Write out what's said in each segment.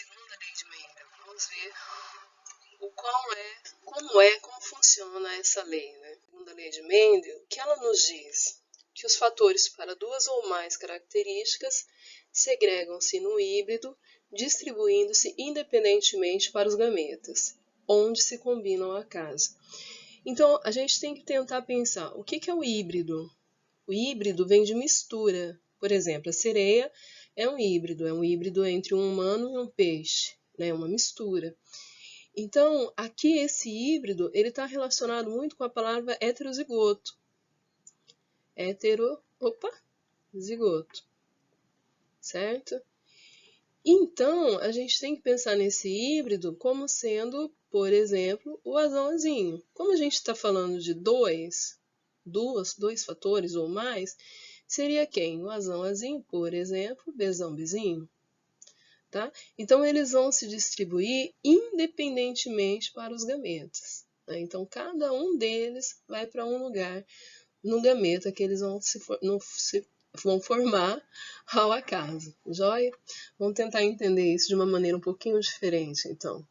segunda lei de Mendel. Vamos ver como funciona essa lei, né? A segunda lei de Mendel, que ela nos diz que os fatores para duas ou mais características segregam-se no híbrido, distribuindo-se independentemente para os gametas, onde se combinam a casa. Então, a gente tem que tentar pensar, o que é o híbrido? O híbrido vem de mistura. Por exemplo, a sereia é um híbrido entre um humano e um peixe, né? Uma mistura. Então, aqui esse híbrido, ele está relacionado muito com a palavra heterozigoto. Zigoto. Certo? Então, a gente tem que pensar nesse híbrido como sendo, por exemplo, o azão-azinho. Como a gente está falando de dois fatores ou mais, seria quem? O azão-azinho, por exemplo, bezão-bezinho. Tá? Então, eles vão se distribuir independentemente para os gametas. Né? Então, cada um deles vai para um lugar no gameta que eles vão formar ao acaso. Joia? Vamos tentar entender isso de uma maneira um pouquinho diferente, então.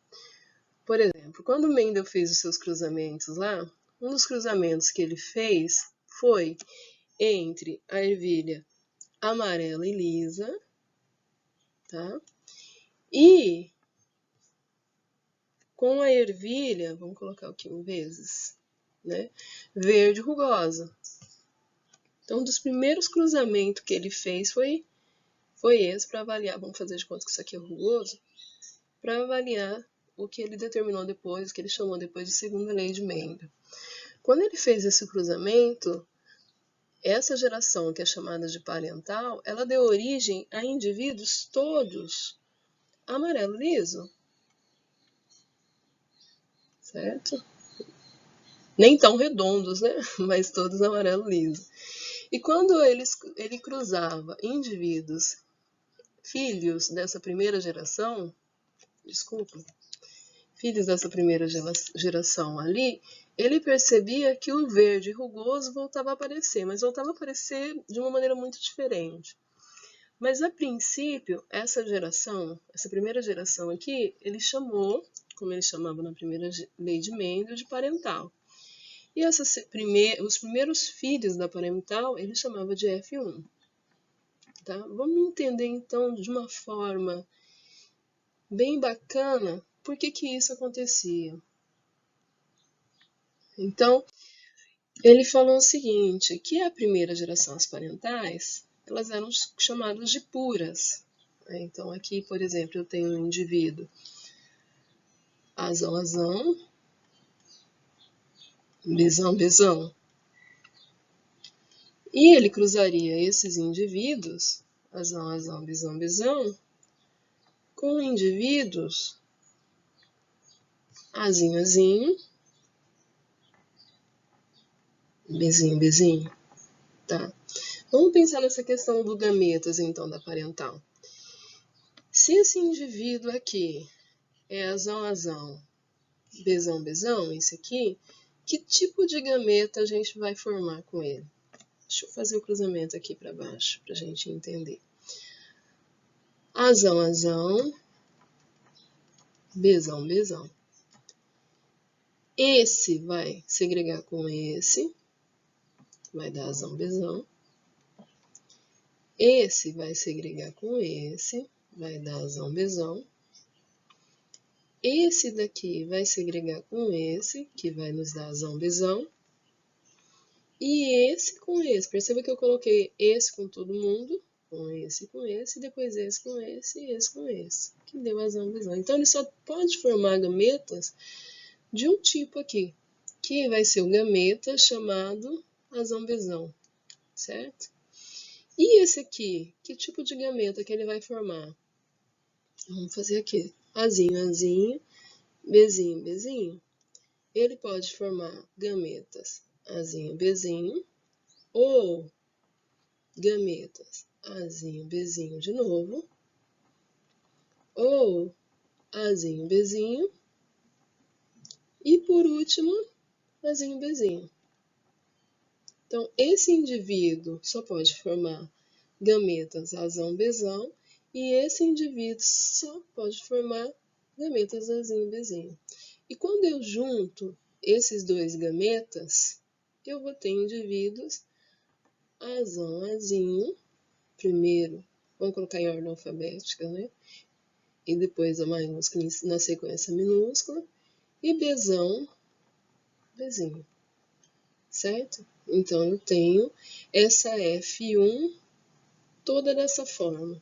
Por exemplo, quando Mendel fez os seus cruzamentos lá, um dos cruzamentos que ele fez foi entre a ervilha amarela e lisa, tá? E com a ervilha, vamos colocar aqui vezes, né? Verde rugosa. Então, um dos primeiros cruzamentos que ele fez foi esse para avaliar, vamos fazer de conta que isso aqui é rugoso, para avaliar o que ele determinou depois, o que ele chamou depois de segunda lei de Mendel. Quando ele fez esse cruzamento, essa geração que é chamada de parental, ela deu origem a indivíduos todos amarelo liso. Certo? Nem tão redondos, né? Mas todos amarelo liso. E quando ele cruzava indivíduos filhos dessa primeira geração, ali, ele percebia que o verde rugoso voltava a aparecer, mas voltava a aparecer de uma maneira muito diferente. Mas, a princípio, essa primeira geração aqui, ele chamou, como ele chamava na primeira lei de Mendel, de parental. E os primeiros filhos da parental, ele chamava de F1. Tá? Vamos entender, então, de uma forma bem bacana, por que isso acontecia. Então, ele falou o seguinte, que a primeira geração, as parentais, elas eram chamadas de puras. Então, aqui, por exemplo, eu tenho um indivíduo azão, bezão. E ele cruzaria esses indivíduos, azão, bezão, com indivíduos azinho, bezinho. Tá? Vamos pensar nessa questão do gametas, então, da parental. Se esse indivíduo aqui é azão, bezão, esse aqui, que tipo de gameta a gente vai formar com ele? Deixa eu fazer o cruzamento aqui para baixo, para a gente entender. Azão, bezão. Esse vai segregar com esse, vai dar azão, bezão. Esse vai segregar com esse, vai dar azão, bezão. Esse daqui vai segregar com esse, que vai nos dar azão, bezão. E esse com esse. Perceba que eu coloquei esse com todo mundo, com esse, e depois esse com esse e esse com esse, que deu azão, bezão. Então, ele só pode formar gametas de um tipo aqui, que vai ser o gameta chamado azão, bezão, certo? E esse aqui, que tipo de gameta que ele vai formar? Vamos fazer aqui, azinho, bezinho. Ele pode formar gametas azinho, bezinho, ou gametas azinho, bezinho de novo, ou azinho, bezinho, e por último, azinho, bezinho. Então, esse indivíduo só pode formar gametas azão, bezão, E esse indivíduo só pode formar gametas Azinho e Bzinho. E quando eu junto esses dois gametas, eu vou ter indivíduos Azão, Azinho, primeiro, vamos colocar em ordem alfabética, né? E depois a maiúscula na sequência minúscula, e Bzão, Bzinho, certo? Então, eu tenho essa F1 toda dessa forma.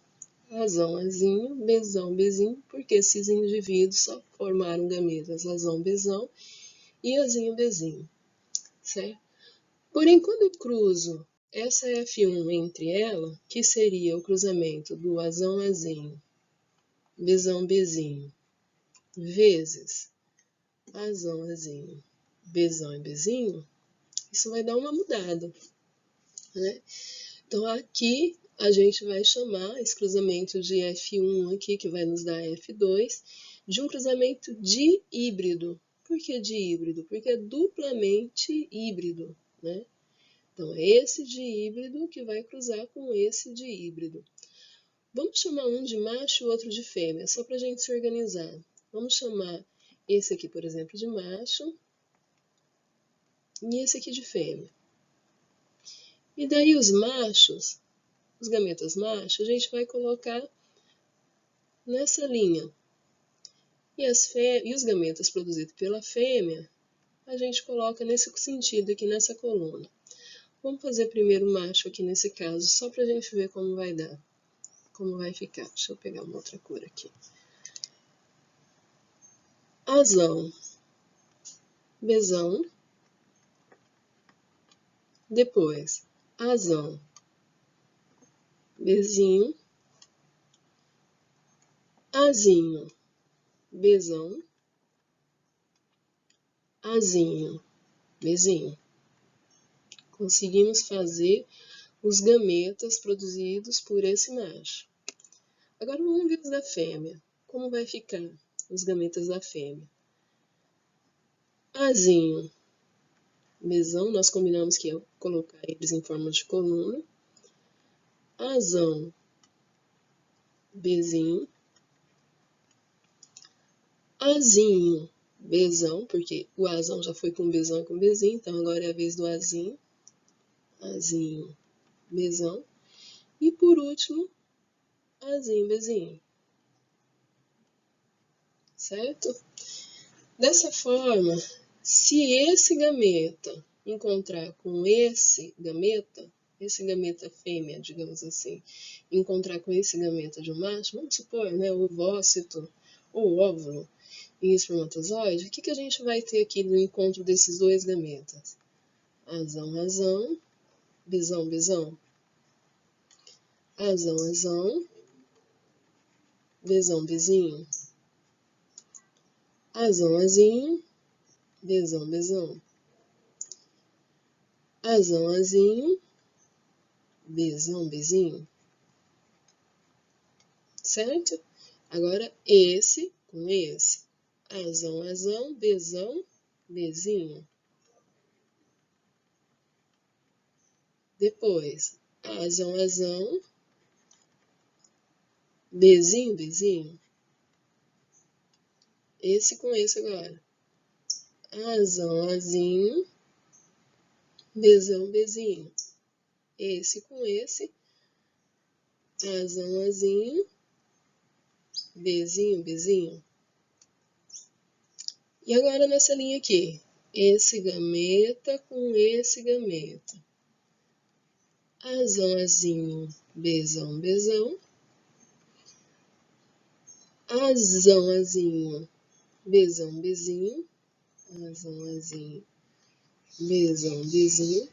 Azão, Azinho, Bzão, Bzinho, porque esses indivíduos só formaram gametas Azão, Bzão e Azinho, Bzinho, certo? Porém, quando eu cruzo essa F1 entre ela, que seria o cruzamento do Azão, Azinho, Bzão, Bzinho, vezes Azão, Azinho, Bzão e Bzinho, isso vai dar uma mudada, né? Então, aqui a gente vai chamar esse cruzamento de F1 aqui, que vai nos dar F2, de um cruzamento de híbrido. Por que de híbrido? Porque é duplamente híbrido, né? Então, é esse de híbrido que vai cruzar com esse de híbrido. Vamos chamar um de macho e o outro de fêmea, só para a gente se organizar. Vamos chamar esse aqui, por exemplo, de macho e esse aqui de fêmea. E daí os machos, os gametas machos, a gente vai colocar nessa linha. E os gametas produzidos pela fêmea, a gente coloca nesse sentido aqui nessa coluna. Vamos fazer primeiro o macho aqui nesse caso, só para a gente ver como vai dar, como vai ficar. Deixa eu pegar uma outra cor aqui. Azão, Bzão, depois Azão, Bzinho, Azinho, Bzão, Azinho, Bzinho. Conseguimos fazer os gametas produzidos por esse macho. Agora vamos ver os da fêmea. Como vai ficar os gametas da fêmea? Azinho, Bzão, nós combinamos que ia colocar eles em forma de coluna. Azão, Bzinho. Azinho, Bzão, porque o Azão já foi com Bzão e com Bzinho, então agora é a vez do Azinho. Azinho, Bzão. E por último, Azinho, Bzinho. Certo? Dessa forma, se esse gameta encontrar com esse gameta fêmea, digamos assim, encontrar com esse gameta de um macho, vamos supor, né, o ovócito ou óvulo e espermatozoide, o que a gente vai ter aqui no encontro desses dois gametas? Azão, Azão, Bzão, Bzão. Azão, Azão, Bzão, Bzinho. Azão, Azinho, Bzão, Bzão. Azão, Azinho, Bzão, Bzinho. Certo? Agora, esse com esse. Azão, Azão, Bzão, Bzinho. Depois, Azão, Azão, Bzinho, Bzinho. Esse com esse agora. Azão, Azinho, Bzão, Bzinho. Esse com esse. Azão, Azinho, Bzinho, Bzinho. E agora nessa linha aqui, esse gameta com esse gameta. Azão, Azinho, Bzão, Bzão. Azão, Azinho, Bzão, Bzinho. Azão, Azinho, Bzão, Bzinho.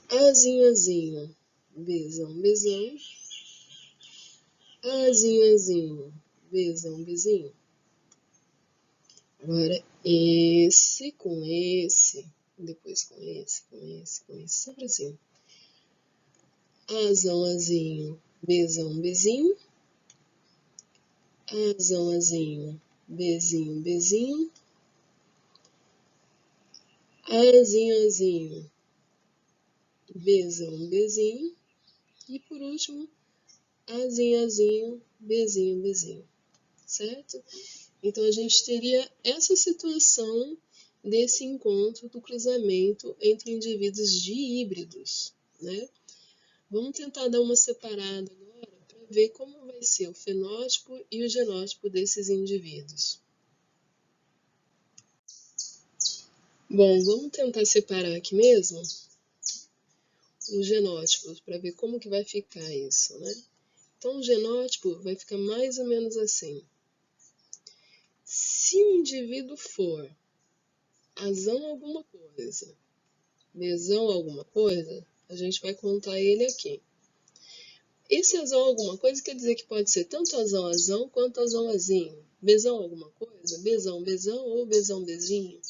Azinho, Azinho, Bzão, Bzão. Azinho, Azinho, Bzão, Bzinho. Agora, esse com esse, depois com esse, com esse, com esse, sempre assim. Azão, Azinho, Bzão, Bzinho. Azão, Azinho, Bzinho, Bzinho. Azinho, Azinho, Bzão, Bzinho. E por último, Azinho, Azinho, Bzinho, Bzinho, certo? Então, a gente teria essa situação desse encontro do cruzamento entre indivíduos de híbridos, né? Vamos tentar dar uma separada agora para ver como vai ser o fenótipo e o genótipo desses indivíduos. Bom, vamos tentar separar aqui mesmo os genótipos para ver como que vai ficar isso, né? Então, o genótipo vai ficar mais ou menos assim. Se o indivíduo for azão alguma coisa, mesão alguma coisa, a gente vai contar ele aqui. Esse azão alguma coisa quer dizer que pode ser tanto azão azão quanto azão azinho. Bezão alguma coisa, bezão bezão ou bezão bezinho,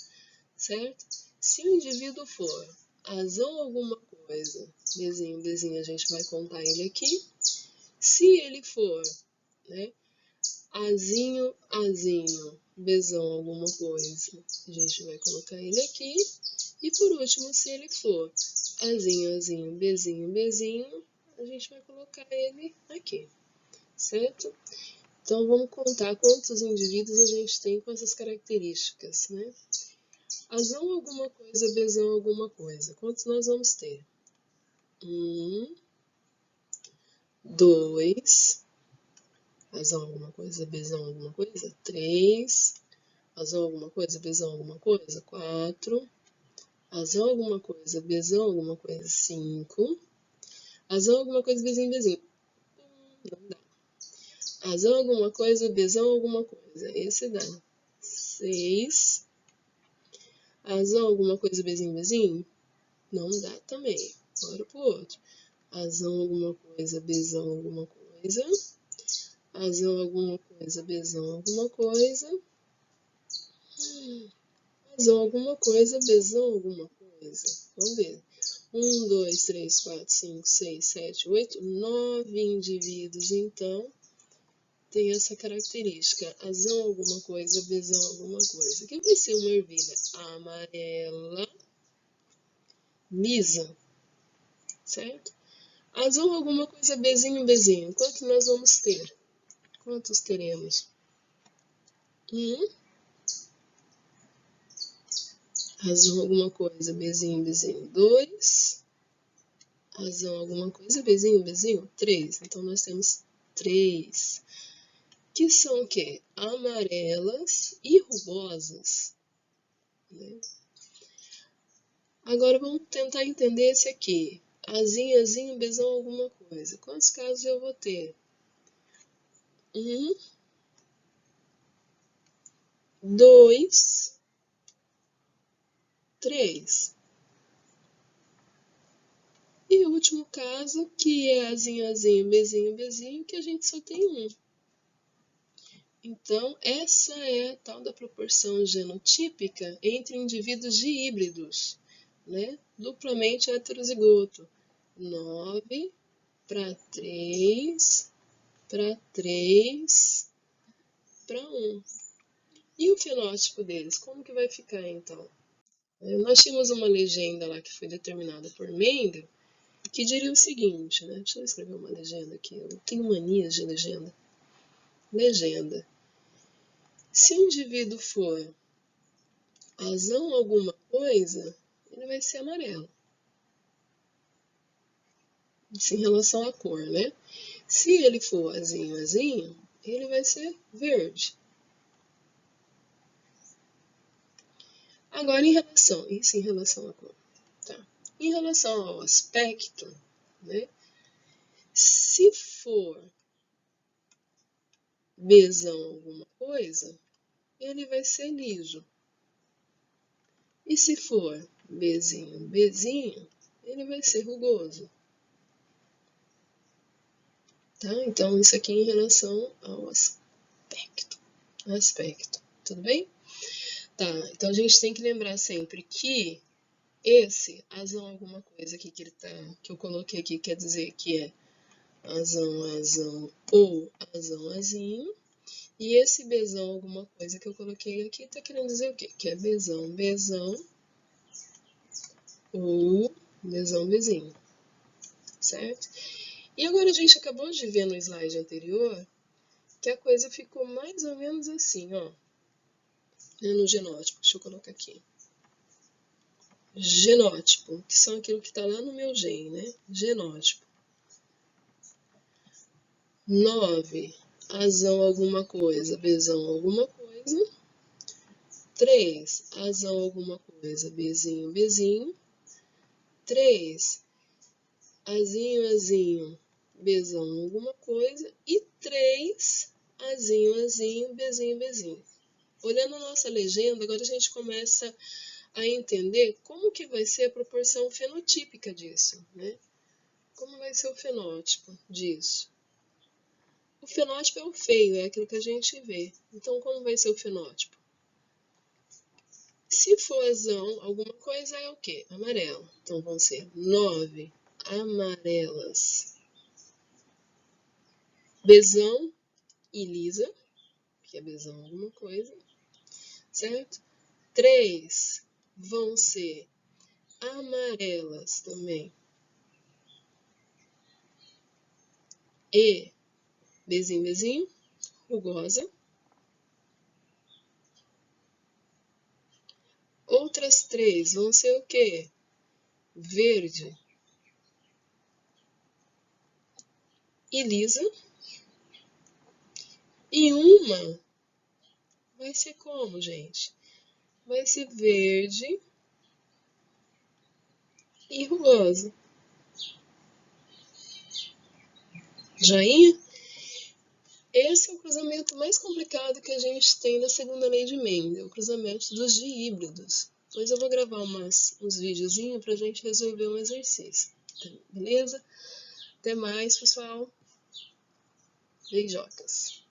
certo? Se o indivíduo for azão alguma coisa, bezinho bezinho, a gente vai contar ele aqui. Se ele for, né, azinho azinho, bezão alguma coisa, a gente vai colocar ele aqui. E por último, se ele for azinho azinho, bezinho bezinho, a gente vai colocar ele aqui, certo? Então, vamos contar quantos indivíduos a gente tem com essas características, né? Azão alguma coisa, bezão alguma coisa. Quantos nós vamos ter? 1, 2, azão alguma coisa, bezão alguma coisa. 3, azão alguma coisa, bezão alguma coisa. 4, azão alguma coisa, bezão alguma coisa. 5, azão alguma coisa, bezinho, bezinho. Não dá. Azão alguma coisa, bezão alguma coisa. Esse dá. 6. Azão alguma coisa, bezinho, bezinho. Não dá também. Bora pro outro. Azão alguma coisa, bezão alguma coisa. Azão alguma coisa, bezão alguma coisa. Azão alguma coisa, bezão alguma coisa. Vamos ver. 1, 2, 3, 4, 5, 6, 7, 8, 9 indivíduos, então, tem essa característica. Azão alguma coisa, bezão alguma coisa. Que vai ser uma ervilha amarela, lisa, certo? Azão alguma coisa, bezinho, bezinho. Quanto nós vamos ter? Quantos teremos? 1. Azão alguma coisa, bezinho, bezinho. 2. Azão alguma coisa, bezinho, bezinho. 3. Então, nós temos 3. Que são o quê? Amarelas e rugosas, né? Agora, vamos tentar entender esse aqui. Azinho, azinho, bezão, alguma coisa. Quantos casos eu vou ter? 1, 2, 3. E o último caso, que é azinho, azinho, bezinho, bezinho, que a gente só tem 1. Então, essa é a tal da proporção genotípica entre indivíduos de híbridos, né? Duplamente heterozigoto. 9 para 3, para 3, para 1. E o fenótipo deles, como que vai ficar então? Nós tínhamos uma legenda lá que foi determinada por Mendel, que diria o seguinte, né? Deixa eu escrever uma legenda aqui, eu tenho manias de legenda. Legenda. Se o indivíduo for azão alguma coisa, ele vai ser amarelo. Isso em relação à cor, né? Se ele for azinho, azinho, ele vai ser verde. Agora, isso em relação à cor. Tá? Em relação ao aspecto, né? Se for bezão alguma coisa, ele vai ser liso. E se for bezinho, bezinho, ele vai ser rugoso. Tá? Então, isso aqui em relação ao aspecto. Tudo bem? Tá, então a gente tem que lembrar sempre que esse azão alguma coisa aqui que eu coloquei aqui, quer dizer que é azão, azão ou azão, azinho. E esse bezão alguma coisa que eu coloquei aqui tá querendo dizer o quê? Que é bezão, bezão ou bezão, bezinho, certo? E agora a gente acabou de ver no slide anterior que a coisa ficou mais ou menos assim, ó. No genótipo, deixa eu colocar aqui. Genótipo, que são aquilo que está lá no meu gene, né? Genótipo. 9, Azão alguma coisa, Bzão alguma coisa. 3, Azão alguma coisa, Bzinho, Bzinho. 3, Azinho, Azinho, Bzão alguma coisa. E 3, Azinho, Azinho, Bzinho, Bzinho. Olhando a nossa legenda, agora a gente começa a entender como que vai ser a proporção fenotípica disso, né? Como vai ser o fenótipo disso? O fenótipo é o feio, é aquilo que a gente vê. Então, como vai ser o fenótipo? Se for azão, alguma coisa é o quê? Amarelo. Então, vão ser 9 amarelas. Bzão e lisa, que é bzão alguma coisa, certo? 3 vão ser amarelas também. E bezinho, bezinho, rugosa. Outras 3 vão ser o quê? Verde e lisa. E uma vai ser como, gente? Vai ser verde e rugosa. Joinha? Esse é o cruzamento mais complicado que a gente tem na segunda lei de Mendel, o cruzamento dos dihíbridos. Depois eu vou gravar uns videozinhos para a gente resolver um exercício. Beleza? Até mais, pessoal. Beijocas.